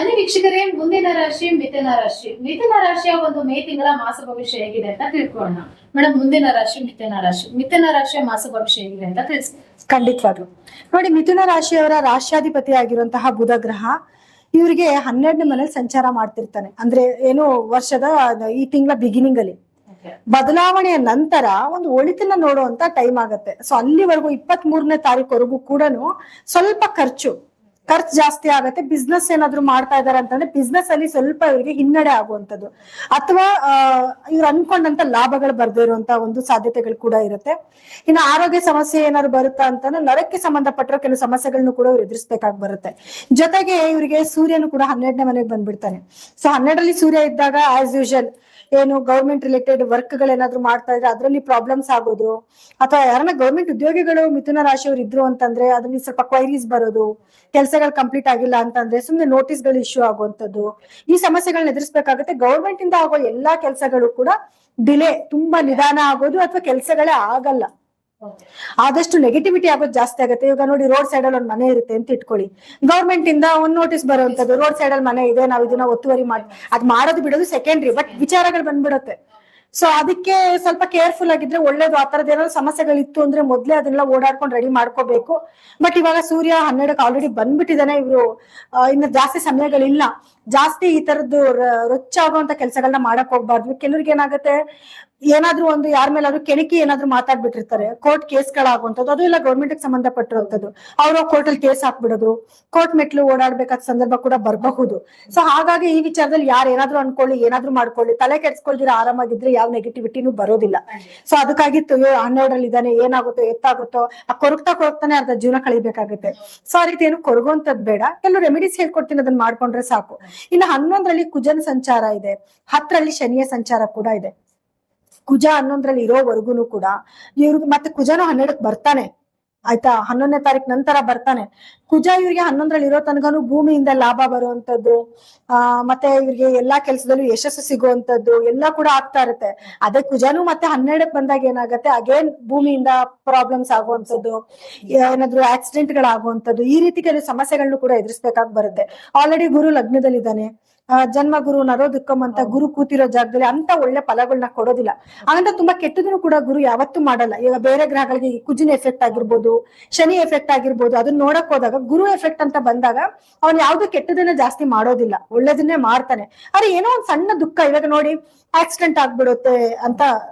ಬನ್ನಿ ವೀಕ್ಷಕರೇ, ಮುಂದಿನ ರಾಶಿ ಮಿಥುನ ರಾಶಿ. ಮಿಥುನ ರಾಶಿಯ ಒಂದು ಮೇ ತಿಂಗಳ ಮಾಸ ಭವಿಷ್ಯ ಹೇಗಿದೆ ಅಂತ ತಿಳ್ಕೊಳ್ಳೋಣ. ಮೇಡಮ್, ಮುಂದಿನ ರಾಶಿ ಮಿಥುನ ರಾಶಿ. ಮಿಥುನ ರಾಶಿಯ ಮಾಸ ಭವಿಷ್ಯ ಹೇಗಿದೆ ಅಂತ ತಿಳಿಸಿ. ಖಂಡಿತವಾಗ್ಲು ನೋಡಿ, ಮಿಥುನ ರಾಶಿಯವರ ರಾಶ್ಯಾಧಿಪತಿ ಆಗಿರುವಂತಹ ಬುಧ ಗ್ರಹ ಇವರಿಗೆ 12ನೇ ಮನೇಲಿ ಸಂಚಾರ ಮಾಡ್ತಿರ್ತಾನೆ. ಅಂದ್ರೆ ಏನು, ವರ್ಷದ ಈ ತಿಂಗಳ ಬಿಗಿನಿಂಗ್ ಅಲ್ಲಿ ಬದಲಾವಣೆಯ ನಂತರ ಒಂದು ಒಳಿತನ್ನ ನೋಡುವಂತ ಟೈಮ್ ಆಗತ್ತೆ. ಸೊ ಅಲ್ಲಿವರೆಗೂ 23ನೇ ತಾರೀಕುವರೆಗೂ ಕೂಡ ಸ್ವಲ್ಪ ಖರ್ಚು ಜಾಸ್ತಿ ಆಗತ್ತೆ. ಬಿಸ್ನೆಸ್ ಏನಾದ್ರು ಮಾಡ್ತಾ ಇದಾರೆ ಅಂತಂದ್ರೆ ಬಿಸ್ನೆಸ್ ಅಲ್ಲಿ ಸ್ವಲ್ಪ ಇವರಿಗೆ ಹಿನ್ನಡೆ ಆಗುವಂತದ್ದು, ಅಥವಾ ಇವ್ರು ಅನ್ಕೊಂಡಂತ ಲಾಭಗಳು ಬರ್ದೇ ಇರುವಂತ ಒಂದು ಸಾಧ್ಯತೆಗಳು ಕೂಡ ಇರುತ್ತೆ. ಇನ್ನು ಆರೋಗ್ಯ ಸಮಸ್ಯೆ ಏನಾದ್ರು ಬರುತ್ತಾ ಅಂತಂದ್ರೆ ನರಕ್ಕೆ ಸಂಬಂಧಪಟ್ಟಿರೋ ಕೆಲವು ಸಮಸ್ಯೆಗಳನ್ನು ಕೂಡ ಇವ್ರು ಎದುರಿಸಬೇಕಾಗಿ ಬರುತ್ತೆ. ಜೊತೆಗೆ ಇವರಿಗೆ ಸೂರ್ಯನು ಕೂಡ 12ನೇ ಮನೆಗೆ ಬಂದ್ಬಿಡ್ತಾನೆ. ಸೊ 12ರಲ್ಲಿ ಸೂರ್ಯ ಇದ್ದಾಗ ಆಸ್ ಯೂಶಲ್ ಏನು ಗೌರ್ಮೆಂಟ್ ರಿಲೇಟೆಡ್ ವರ್ಕ್ ಗಳೇನಾದ್ರು ಮಾಡ್ತಾ ಇದ್ರೆ ಅದರಲ್ಲಿ ಪ್ರಾಬ್ಲಮ್ಸ್ ಆಗೋದು, ಅಥವಾ ಯಾರನ್ನ ಗೌರ್ಮೆಂಟ್ ಉದ್ಯೋಗಿಗಳು ಮಿಥುನ ರಾಶಿಯವರು ಇದ್ರು ಅಂತಂದ್ರೆ ಅದ್ರಲ್ಲಿ ಸ್ವಲ್ಪ ಕ್ವೈರೀಸ್ ಬರೋದು, ಕೆಲಸಗಳು ಕಂಪ್ಲೀಟ್ ಆಗಿಲ್ಲ ಅಂತಂದ್ರೆ ಸುಮ್ನೆ ನೋಟಿಸ್ ಗಳು ಇಶ್ಯೂ ಆಗುವಂತದ್ದು, ಈ ಸಮಸ್ಯೆಗಳನ್ನ ಎದುರಿಸಬೇಕಾಗುತ್ತೆ. ಗೌರ್ಮೆಂಟ್ ಇಂದ ಆಗೋ ಎಲ್ಲಾ ಕೆಲಸಗಳು ಕೂಡ ಡಿಲೇ, ತುಂಬಾ ನಿಧಾನ ಆಗೋದು, ಅಥವಾ ಕೆಲಸಗಳೇ ಆಗಲ್ಲ. ಆದಷ್ಟು ನೆಗೆಟಿವಿಟಿ ಆಗೋದು ಜಾಸ್ತಿ ಆಗುತ್ತೆ. ಇವಾಗ ನೋಡಿ, ರೋಡ್ ಸೈಡ್ ಅಲ್ಲಿ ಒಂದ್ ಮನೆ ಇರುತ್ತೆ ಅಂತ ಇಟ್ಕೊಳ್ಳಿ, ಗವರ್ಮೆಂಟ್ ಇಂದ ಒಂದ್ ನೋಟಿಸ್ ಬರುವಂತದ್ದು, ರೋಡ್ ಸೈಡ್ ಅಲ್ಲಿ ಮನೆ ಇದೆ, ನಾವು ಇದನ್ನ ಒತ್ತುವರಿ ಮಾಡಿ, ಅದ್ ಮಾಡೋದು ಬಿಡೋದು ಸೆಕೆಂಡ್ರಿ, ಬಟ್ ವಿಚಾರಗಳು ಬಂದ್ಬಿಡುತ್ತೆ. ಸೊ ಅದಕ್ಕೆ ಸ್ವಲ್ಪ ಕೇರ್ಫುಲ್ ಆಗಿದ್ರೆ ಒಳ್ಳೇದು. ಆ ತರದ್ ಏನಾದ್ರು ಸಮಸ್ಯೆಗಳಿತ್ತು ಅಂದ್ರೆ ಮೊದ್ಲೇ ಅದನ್ನೆಲ್ಲ ಓಡಾಡ್ಕೊಂಡು ರೆಡಿ ಮಾಡ್ಕೋಬೇಕು. ಬಟ್ ಇವಾಗ ಸೂರ್ಯ 12ಕ್ಕೆ ಆಲ್ರೆಡಿ ಬಂದ್ಬಿಟ್ಟಿದ್ದಾನೆ. ಇವ್ರು ಇನ್ನು ಜಾಸ್ತಿ ಸಮಯಗಳಿಲ್ಲ. ಜಾಸ್ತಿ ಈ ತರದ್ದು ರೊಚ್ಚಾಗುವಂತ ಕೆಲಸಗಳನ್ನ ಮಾಡಕ್ ಹೋಗ್ಬಾರ್ದು. ಕೆಲವ್ರಿಗೆ ಏನಾಗುತ್ತೆ, ಏನಾದ್ರೂ ಒಂದು ಯಾರ ಮೇಲಾದ್ರೂ ಕೆಣಕಿ ಏನಾದ್ರು ಮಾತಾಡ್ಬಿಟ್ಟಿರ್ತಾರೆ, ಕೋರ್ಟ್ ಕೇಸ್ಗಳಾಗುವಂಥದ್ದು, ಅದು ಎಲ್ಲ ಗೌರ್ಮೆಂಟ್ ಗೆ ಸಂಬಂಧಪಟ್ಟಿರುವಂತದ್ದು. ಅವ್ರು ಕೋರ್ಟ್ ಅಲ್ಲಿ ಕೇಸ್ ಹಾಕ್ಬಿಡೋದು, ಕೋರ್ಟ್ ಮೆಟ್ಲು ಓಡಾಡ್ಬೇಕಾದ ಸಂದರ್ಭ ಕೂಡ ಬರಬಹುದು. ಸೊ ಹಾಗಾಗಿ ಈ ವಿಚಾರದಲ್ಲಿ ಯಾರು ಏನಾದ್ರು ಅನ್ಕೊಳ್ಳಿ, ಏನಾದ್ರು ಮಾಡ್ಕೊಳ್ಳಿ, ತಲೆ ಕೆಡ್ಸ್ಕೊಳ್ದಿರ ಆರಾಮಾಗಿದ್ರೆ ಯಾವ ನೆಗೆಟಿವಿಟಿನೂ ಬರೋದಿಲ್ಲ. ಸೊ ಅದಕ್ಕಾಗಿ 12ರಲ್ಲಿ ಇದ್ದಾನೆ, ಏನಾಗುತ್ತೋ ಎತ್ತಾಗುತ್ತೋ ಆ ಕೊರಗ್ತಾನೆ ಅರ್ಧ ಜೀವನ ಕಳಿಬೇಕಾಗುತ್ತೆ. ಸೊ ಆ ರೀತಿ ಏನು ಕೊರಗುವಂತದ್ ಬೇಡ. ಕೆಲವು ರೆಮಿಡೀಸ್ ಹೇಳ್ಕೊಡ್ತೀನಿ, ಅದನ್ನ ಮಾಡ್ಕೊಂಡ್ರೆ ಸಾಕು. ಇನ್ನು 11ರಲ್ಲಿ ಕುಜನ ಸಂಚಾರ ಇದೆ, 10ರಲ್ಲಿ ಶನಿಯ ಸಂಚಾರ ಕೂಡ ಇದೆ. ಕುಜ 11ರಲ್ಲಿ ಇರೋವರೆಗೂ ಕೂಡ ಇವ್ರಿಗೆ, ಮತ್ತೆ ಕುಜನು 12ಕ್ಕೆ ಬರ್ತಾನೆ, ಆಯ್ತಾ, 11ನೇ ತಾರೀಕು ನಂತರ ಬರ್ತಾನೆ. ಕುಜ ಇವ್ರಿಗೆ 11ರಲ್ಲಿ ಇರೋ ತನಕನು ಭೂಮಿಯಿಂದ ಲಾಭ ಬರುವಂತದ್ದು, ಮತ್ತೆ ಇವ್ರಿಗೆ ಎಲ್ಲಾ ಕೆಲಸದಲ್ಲೂ ಯಶಸ್ಸು ಸಿಗುವಂತದ್ದು ಎಲ್ಲ ಕೂಡ ಆಗ್ತಾ ಇರುತ್ತೆ. ಅದೇ ಕುಜನು ಮತ್ತೆ 12ಕ್ಕೆ ಬಂದಾಗ ಏನಾಗತ್ತೆ, ಅಗೇನ್ ಭೂಮಿಯಿಂದ ಪ್ರಾಬ್ಲಮ್ಸ್ ಆಗುವಂತದ್ದು, ಏನಾದ್ರು ಆಕ್ಸಿಡೆಂಟ್ ಗಳಾಗುವಂತದ್ದು, ಈ ರೀತಿ ಕೆಲವು ಸಮಸ್ಯೆಗಳನ್ನು ಕೂಡ ಎದುರಿಸಬೇಕಾಗಿ ಬರುತ್ತೆ. ಆಲ್ರೆಡಿ ಗುರು ಲಗ್ನದಲ್ಲಿದ್ದಾನೆ, ಜನ್ಮ ಗುರು ನರೋದುಕ್ಕಂ ಅಂತ ಗುರು ಕೂತಿರೋ ಜಾಗದಲ್ಲಿ ಅಂತ ಒಳ್ಳೆ ಫಲಗಳನ್ನ ಕೊಡೋದಿಲ್ಲ. ಹಾಗಂತ ತುಂಬಾ ಕೆಟ್ಟದನ್ನು ಕೂಡ ಗುರು ಯಾವತ್ತೂ ಮಾಡಲ್ಲ. ಈಗ ಬೇರೆ ಗ್ರಹಗಳಿಗೆ ಕುಜಿನ ಎಫೆಕ್ಟ್ ಆಗಿರ್ಬೋದು, ಶನಿ ಎಫೆಕ್ಟ್ ಆಗಿರ್ಬೋದು, ಅದನ್ನ ನೋಡಕ್ ಹೋದಾಗ ಗುರು ಎಫೆಕ್ಟ್ ಅಂತ ಬಂದಾಗ ಅವ್ನು ಯಾವ್ದು ಕೆಟ್ಟದನ್ನ ಜಾಸ್ತಿ ಮಾಡೋದಿಲ್ಲ, ಒಳ್ಳೇದನ್ನೇ ಮಾಡ್ತಾನೆ. ಆದ್ರೆ ಏನೋ ಒಂದ್ ಸಣ್ಣ ದುಃಖ, ಇವಾಗ ನೋಡಿ ಆಕ್ಸಿಡೆಂಟ್ ಆಗ್ಬಿಡುತ್ತೆ ಅಂತ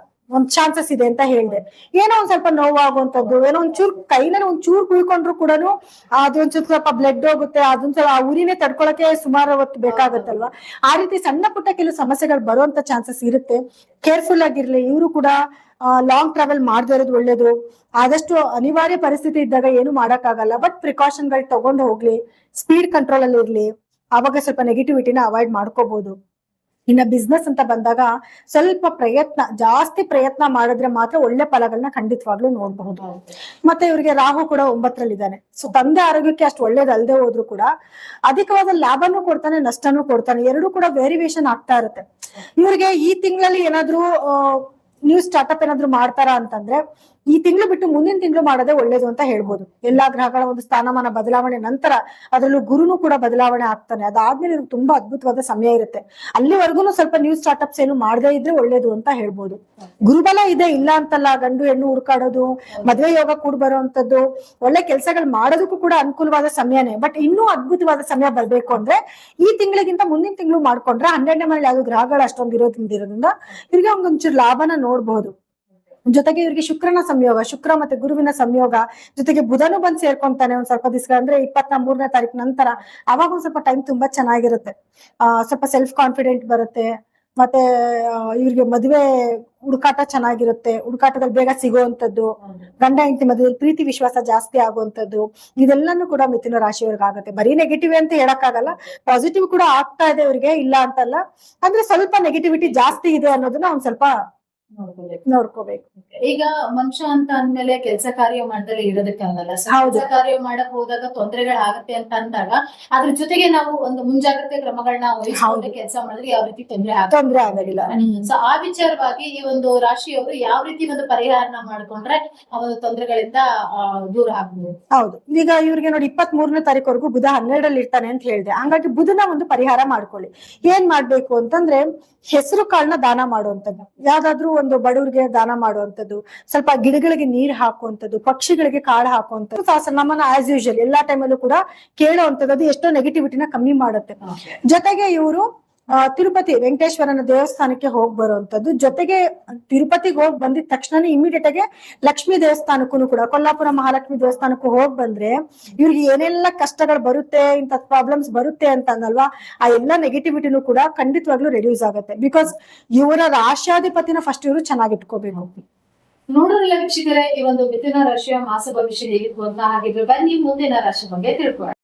ಒಂದ್ ಚಾನ್ಸಸ್ ಇದೆ ಅಂತ ಹೇಳಿದೆ, ಏನೋ ಒಂದ್ ಸ್ವಲ್ಪ ನೋವಾಗುವಂತದ್ದು, ಏನೋ ಒಂಚೂರು ಕೈನಲ್ಲಿ ಒಂಚೂರು ಕುಯ್ಕೊಂಡ್ರು ಕೂಡ ಅದೊಂಚೂರು ಸ್ವಲ್ಪ ಬ್ಲಡ್ ಹೋಗುತ್ತೆ, ಅದೊಂದ್ ಸ್ವಲ್ಪ ಆ ಉರಿನೇ ತಡ್ಕೊಳಕ್ಕೆ ಸುಮಾರು ಹೊತ್ತು ಬೇಕಾಗತ್ತಲ್ವಾ. ಆ ರೀತಿ ಸಣ್ಣ ಪುಟ್ಟ ಕೆಲವು ಸಮಸ್ಯೆಗಳು ಬರುವಂತ ಚಾನ್ಸಸ್ ಇರುತ್ತೆ. ಕೇರ್ಫುಲ್ ಆಗಿರ್ಲಿ. ಇವರು ಕೂಡ ಲಾಂಗ್ ಟ್ರಾವೆಲ್ ಮಾಡದೇ ಇರೋದು ಒಳ್ಳೇದು. ಆದಷ್ಟು ಅನಿವಾರ್ಯ ಪರಿಸ್ಥಿತಿ ಇದ್ದಾಗ ಏನು ಮಾಡಕ್ಕಾಗಲ್ಲ, ಬಟ್ ಪ್ರಿಕಾಷನ್ಗಳು ತಗೊಂಡು ಹೋಗ್ಲಿ, ಸ್ಪೀಡ್ ಕಂಟ್ರೋಲ್ ಅಲ್ಲಿ ಇರ್ಲಿ, ಆವಾಗ ಸ್ವಲ್ಪ ನೆಗೆಟಿವಿಟಿನ ಅವಾಯ್ಡ್ ಮಾಡ್ಕೋಬಹುದು. ಇನ್ನ ಬಿಸ್ನೆಸ್ ಅಂತ ಬಂದಾಗ ಸ್ವಲ್ಪ ಜಾಸ್ತಿ ಪ್ರಯತ್ನ ಮಾಡಿದ್ರೆ ಮಾತ್ರ ಒಳ್ಳೆ ಫಲಗಳನ್ನ ಖಂಡಿತವಾಗ್ಲೂ ನೋಡಬಹುದು. ಮತ್ತೆ ಇವ್ರಿಗೆ ರಾಹು ಕೂಡ 9ರಲ್ಲಿ ಇದ್ದಾನೆ. ಸೊ ತಂದೆ ಆರೋಗ್ಯಕ್ಕೆ ಅಷ್ಟು ಒಳ್ಳೇದಲ್ದೆ ಹೋದ್ರು ಕೂಡ ಅಧಿಕವಾದ ಲಾಭನೂ ಕೊಡ್ತಾನೆ, ನಷ್ಟನೂ ಕೊಡ್ತಾನೆ. ಎರಡೂ ಕೂಡ ವೇರಿಯೇಷನ್ ಆಗ್ತಾ ಇರುತ್ತೆ. ಇವ್ರಿಗೆ ಈ ತಿಂಗಳಲ್ಲಿ ಏನಾದ್ರು ನ್ಯೂ ಸ್ಟಾರ್ಟ್ಅಪ್ ಏನಾದ್ರು ಮಾಡ್ತಾರಾ ಅಂತಂದ್ರೆ ಈ ತಿಂಗಳು ಬಿಟ್ಟು ಮುಂದಿನ ತಿಂಗಳು ಮಾಡೋದೇ ಒಳ್ಳೇದು ಅಂತ ಹೇಳ್ಬೋದು. ಎಲ್ಲಾ ಗ್ರಹಗಳ ಒಂದು ಸ್ಥಾನಮಾನ ಬದಲಾವಣೆ ನಂತರ ಅದರಲ್ಲೂ ಗುರುನು ಕೂಡ ಬದಲಾವಣೆ ಆಗ್ತಾನೆ. ಅದಾದ್ಮೇಲೆ ತುಂಬಾ ಅದ್ಭುತವಾದ ಸಮಯ ಇರುತ್ತೆ. ಅಲ್ಲಿವರೆಗೂ ಸ್ವಲ್ಪ ನ್ಯೂ ಸ್ಟಾರ್ಟ್ಅಪ್ಸ್ ಏನು ಮಾಡದೇ ಇದ್ರೆ ಒಳ್ಳೇದು ಅಂತ ಹೇಳ್ಬೋದು. ಗುರುಬಲ ಇದೆ, ಇಲ್ಲ ಅಂತಲ್ಲ. ಗಂಡು ಹೆಣ್ಣು ಹುಡುಕಾಡೋದು, ಮದುವೆ ಯೋಗ ಕೂಡ ಬರುವಂತದ್ದು, ಒಳ್ಳೆ ಕೆಲಸಗಳು ಮಾಡೋದಕ್ಕೂ ಕೂಡ ಅನುಕೂಲವಾದ ಸಮಯನೇ. ಬಟ್ ಇನ್ನೂ ಅದ್ಭುತವಾದ ಸಮಯ ಬರ್ಬೇಕು ಅಂದ್ರೆ ಈ ತಿಂಗಳಿಗಿಂತ ಮುಂದಿನ ತಿಂಗಳು ಮಾಡ್ಕೊಂಡ್ರೆ 12ನೇ ಮನೇಲಿ ಯಾವ್ದು ಗ್ರಹಗಳು ಅಷ್ಟೊಂದು ಇರೋದ್ರಿಂದ ಇವ್ರಿಗೆ ಒಂದೊಂಚೂರು ಲಾಭನ ನೋಡ್ಬಹುದು. ಜೊತೆಗೆ ಇವ್ರಿಗೆ ಶುಕ್ರನ ಸಂಯೋಗ, ಶುಕ್ರ ಮತ್ತೆ ಗುರುವಿನ ಸಂಯೋಗ, ಜೊತೆಗೆ ಬುಧನು ಬಂದು ಸೇರ್ಕೊಂತಾನೆ ಒಂದ್ ಸ್ವಲ್ಪ ದಿವಸ, ಅಂದ್ರೆ 23ನೇ ತಾರೀಕು ನಂತರ. ಅವಾಗ ಒಂದ್ ಸ್ವಲ್ಪ ಟೈಮ್ ತುಂಬಾ ಚೆನ್ನಾಗಿರುತ್ತೆ. ಸ್ವಲ್ಪ ಸೆಲ್ಫ್ ಕಾನ್ಫಿಡೆಂಟ್ ಬರುತ್ತೆ. ಮತ್ತೆ ಇವ್ರಿಗೆ ಮದುವೆ ಹುಡುಕಾಟ ಚೆನ್ನಾಗಿರುತ್ತೆ. ಹುಡುಕಾಟದಲ್ಲಿ ಬೇಗ ಸಿಗುವಂತದ್ದು, ಗಂಡ ಹೆಂಡತಿ ಮದುವೆಯಲ್ಲಿ ಪ್ರೀತಿ ವಿಶ್ವಾಸ ಜಾಸ್ತಿ ಆಗುವಂತದ್ದು, ಇದೆಲ್ಲಾನು ಕೂಡ ಮಿಥುನ ರಾಶಿಯವ್ರಿಗೆ ಆಗುತ್ತೆ. ಬರೀ ನೆಗೆಟಿವ್ ಅಂತ ಹೇಳಕ್ಕಾಗಲ್ಲ, ಪಾಸಿಟಿವ್ ಕೂಡ ಆಗ್ತಾ ಇದೆ ಇವ್ರಿಗೆ, ಇಲ್ಲ ಅಂತಲ್ಲ. ಅಂದ್ರೆ ಸ್ವಲ್ಪ ನೆಗೆಟಿವಿಟಿ ಜಾಸ್ತಿ ಇದೆ ಅನ್ನೋದನ್ನ ಒಂದ್ ಸ್ವಲ್ಪ ನೋಡ್ಕೋಬೇಕು. ಈಗ ಮನುಷ್ಯ ಅಂತ ಅಂದ್ಮೇಲೆ ಕೆಲಸ ಕಾರ್ಯ ಮಾಡ್ದಲೇ ಇರೋದಕ್ಕಾಗಲ್ಲ. ಹೌದು. ಕೆಲಸ ಕಾರ್ಯ ಮಾಡಕ್ ಹೋದಾಗ ತೊಂದರೆಗಳಾಗತ್ತೆ ಅಂತ ಅಂದಾಗ ಅದ್ರ ಜೊತೆಗೆ ನಾವು ಒಂದು ಮುಂಜಾಗ್ರತೆ ಕ್ರಮಗಳನ್ನ ವಹಿಸ್ಕೊಂಡು ಕೆಲಸ ಮಾಡಿದ್ರೆ ಯಾವ ರೀತಿ ತೊಂದ್ರೆ ಆಗೋದಿಲ್ಲ. ಸೊ ಆ ವಿಚಾರವಾಗಿ ಈ ಒಂದು ರಾಶಿಯವರು ಯಾವ ರೀತಿ ಒಂದು ಪರಿಹಾರನ ಮಾಡ್ಕೊಂಡ್ರೆ ಆ ಒಂದು ತೊಂದರೆಗಳಿಂದ ದೂರ ಆಗ್ಬೋದು. ಹೌದು, ಈಗ ಇವ್ರಿಗೆ ನೋಡಿ 23ನೇ ತಾರೀಕುವರೆಗೂ ಬುಧ 12ರಲ್ಲಿ ಇರ್ತಾನೆ ಅಂತ ಹೇಳಿದೆ. ಹಂಗಾಗಿ ಬುಧನ ಒಂದು ಪರಿಹಾರ ಮಾಡ್ಕೊಳ್ಳಿ. ಏನ್ ಮಾಡ್ಬೇಕು ಅಂತಂದ್ರೆ ಹೆಸರು ಕಾಳನ್ನ ದಾನ ಮಾಡುವಂತದ್ದು, ಯಾವ್ದಾದ್ರು ಒಂದು ಬಡವರಿಗೆ ದಾನ ಮಾಡುವಂತದ್ದು, ಸ್ವಲ್ಪ ಗಿಡಗಳಿಗೆ ನೀರ್ ಹಾಕುವಂತದ್ದು, ಪಕ್ಷಿಗಳಿಗೆ ಕಾಳು ಹಾಕುವಂತದ್ದು, ನಮ್ಮನ್ನ ಆಸ್ ಯೂಶುವಲ್ ಎಲ್ಲಾ ಟೈಮಲ್ಲೂ ಕೂಡ ಕೇಳುವಂತದ್ದು ಎಷ್ಟೋ ನೆಗೆಟಿವಿಟಿನ ಕಮ್ಮಿ ಮಾಡುತ್ತೆ. ಜೊತೆಗೆ ಇವರು ತಿರುಪತಿ ವೆಂಕಟೇಶ್ವರನ ದೇವಸ್ಥಾನಕ್ಕೆ ಹೋಗಿ ಬರುವಂತದ್ದು, ಜೊತೆಗೆ ತಿರುಪತಿಗೆ ಹೋಗಿ ಬಂದಿದ ತಕ್ಷಣ ಇಮಿಡಿಯೇಟ್ ಆಗಿ ಲಕ್ಷ್ಮೀ ದೇವಸ್ಥಾನಕ್ಕೂ ಕೂಡ ಕೊಲ್ಲಾಪುರ ಮಹಾಲಕ್ಷ್ಮಿ ದೇವಸ್ಥಾನಕ್ಕೂ ಹೋಗಿ ಬಂದ್ರೆ ಇವ್ರಿಗೆ ಏನೆಲ್ಲ ಕಷ್ಟಗಳು ಬರುತ್ತೆ, ಇಂಥ ಪ್ರಾಬ್ಲಮ್ಸ್ ಬರುತ್ತೆ ಅಂತ ಅನ್ನಲ್ವಾ, ಆ ಎಲ್ಲಾ ನೆಗೆಟಿವಿಟಿನೂ ಕೂಡ ಖಂಡಿತವಾಗ್ಲೂ ರೆಡ್ಯೂಸ್ ಆಗುತ್ತೆ. ಬಿಕಾಸ್ ಇವರ ರಾಶ್ಯಾಧಿಪತಿನ ಫಸ್ಟ್ ಇವರು ಚೆನ್ನಾಗಿ ಇಟ್ಕೋಬೇಕು. ನೋಡೋದಿಲ್ಲ ವೀಕ್ಷಕರೇ, ಈ ಒಂದು ಮಿಥುನ ರಾಶಿಯ ಮಾಸ ಭವಿಷ್ಯ ಹೇಗಿತ್ತು ಅಂತ. ಹಾಗಿದ್ರೆ ಬನ್ನಿ ಮುಂದಿನ ರಾಶಿ ಬಗ್ಗೆ ತಿಳ್ಕೊಳ್ಳೋಣ.